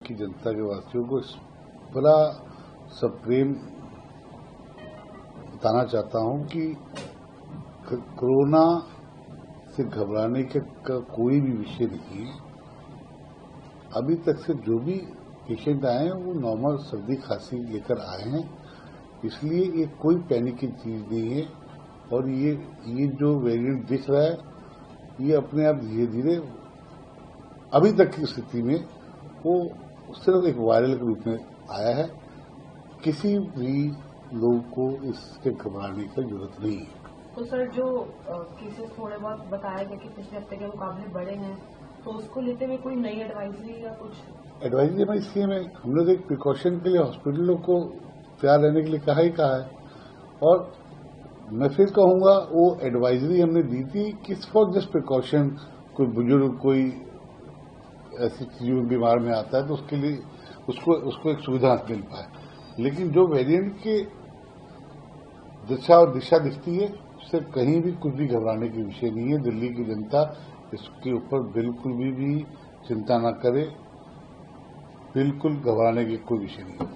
की जनता के वासियों को बड़ा सप्रेम बताना चाहता हूं कि कोरोना से घबराने का कोई भी विषय नहीं है। अभी तक से जो भी पेशेंट आए हैं वो नॉर्मल सर्दी खांसी लेकर आए हैं, इसलिए ये कोई पैनिक की चीज नहीं है। और ये जो वेरिएंट दिख रहा है ये अपने आप धीरे धीरे अभी तक की स्थिति में वो सिर्फ एक वायरल के रूप में आया है। किसी भी लोग को इससे घबराने की जरूरत नहीं है। तो सर जो केसेस थोड़े बहुत बताया गया कि पिछले हफ्ते के मुकाबले बड़े हैं, तो उसको लेते हुए कोई नई एडवाइजरी या कुछ? एडवाइजरी हमारी सीएम है, हम लोग एक प्रिकॉशन के लिए हॉस्पिटलों को तैयार रहने के लिए कहा है। और मैं फिर कहूंगा वो एडवाइजरी हमने दी थी कि फॉर जस्ट प्रिकॉशन, कोई बुजुर्ग कोई ऐसी चीज में बीमार में आता है तो उसके लिए उसको एक सुविधा मिल पाए। लेकिन जो वेरिएंट की दिशा दिखती है उससे कहीं भी कुछ भी घबराने की विषय नहीं है। दिल्ली की जनता इसके ऊपर बिल्कुल भी चिंता न करे, बिल्कुल घबराने की कोई विषय नहीं है।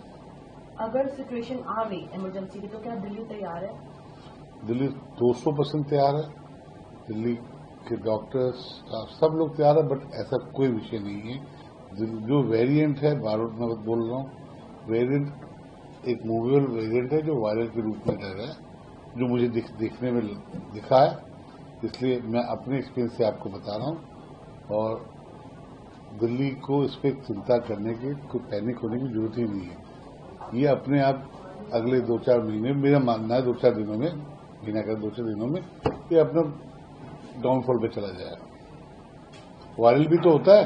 अगर सिचुएशन आ गई इमरजेंसी की तो क्या दिल्ली तैयार है? दिल्ली 200% तैयार है। दिल्ली के डॉक्टर्स स्टाफ सब लोग तैयार है, बट ऐसा कोई विषय नहीं है। जो वेरिएंट है, भारत में बोल रहा हूँ, वेरिएंट एक मूवेबल वेरिएंट है जो वायरल के रूप में रह रहा है, जो मुझे देखने में दिखा है। इसलिए मैं अपने एक्सपीरियंस से आपको बता रहा हूँ। और दिल्ली को इस पर चिंता करने की, कोई पैनिक होने की जरूरत ही नहीं है। ये अपने आप अगले 2-4 महीने, मेरा मानना है 2-4 दिनों में, बिना कर 2-4 दिनों में ये अपना डाउनफॉल पे चला जाएगा। वायरल भी तो होता है,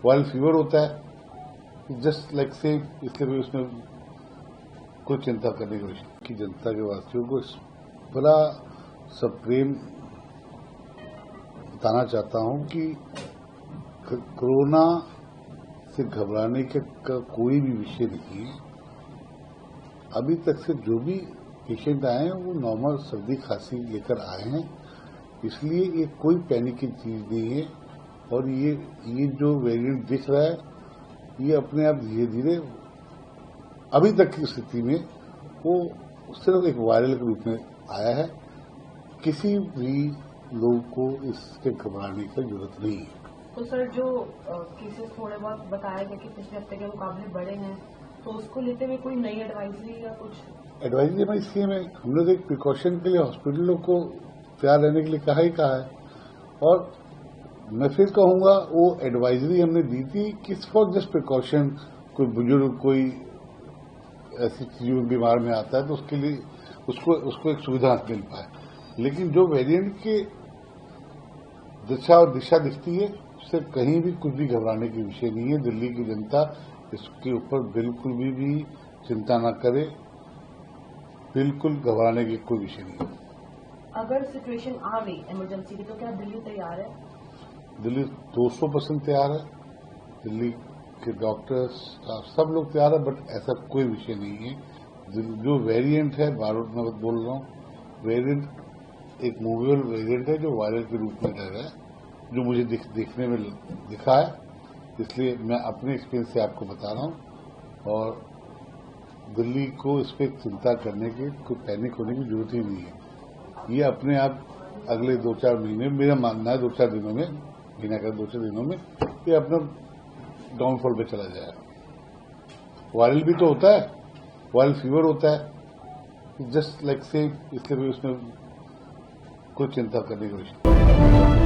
वायरल फीवर होता है, जस्ट लाइक सेम। इसलिए भी उसमें कोई चिंता करने की विषय की जनता के वासियों को बड़ा सप्रेम बताना चाहता हूं कि कोरोना से घबराने का कोई भी विषय नहीं है। अभी तक से जो भी पेशेंट आए हैं वो नॉर्मल सर्दी खांसी लेकर आए हैं, इसलिए ये कोई पैनिक की चीज नहीं है। और ये जो वेरिएंट दिख रहा है ये अपने आप धीरे धीरे अभी तक की स्थिति में वो सिर्फ एक वायरल के रूप में आया है। किसी भी लोग को इससे घबराने की जरूरत नहीं है। तो सर जो केसेस थोड़े बहुत बताया गया कि पिछले हफ्ते के मुकाबले बड़े हैं, तो उसको लेते हुए कोई नई एडवाइजरी या कुछ? एडवाइजरी हमारी सीएम है, हम लोग एक प्रिकॉशन के लिए हॉस्पिटलों को तैयार रहने के लिए कहा है। और मैं फिर कहूंगा वो एडवाइजरी हमने दी थी कि फॉर जस्ट प्रिकॉशन, कोई बुजुर्ग कोई ऐसी चीज में बीमार में आता है तो उसके लिए उसको एक सुविधा मिल पाए। लेकिन जो वेरिएंट की दिशा दिखती है उससे कहीं भी कुछ भी घबराने की विषय नहीं है। दिल्ली की जनता इसके ऊपर बिल्कुल भी चिंता न करे, बिल्कुल घबराने की कोई विषय नहीं है। अगर सिचुएशन आ गई इमरजेंसी की तो क्या दिल्ली तैयार है? दिल्ली 200% तैयार है। दिल्ली के डॉक्टर्स स्टाफ सब लोग तैयार है, बट ऐसा कोई विषय नहीं है। जो वेरिएंट है, भारत में बोल रहा हूँ, वेरिएंट एक मूवेबल वेरिएंट है जो वायरल के रूप में रह रहा है, जो मुझे देखने में दिखा है। इसलिए मैं अपने एक्सपीरियंस से आपको बता रहा हूँ। और दिल्ली को इस पर चिंता करने की, कोई पैनिक होने की जरूरत ही नहीं है। ये अपने आप अगले 2-4 महीने, मेरा मानना है 2-4 दिनों में, बिना कर 2-4 दिनों में ये अपना डाउनफॉल पे चला जाएगा। वायरल भी तो होता है, वायरल फीवर होता है, जस्ट लाइक सेम। इसलिए भी उसमें कोई चिंता करने की विषय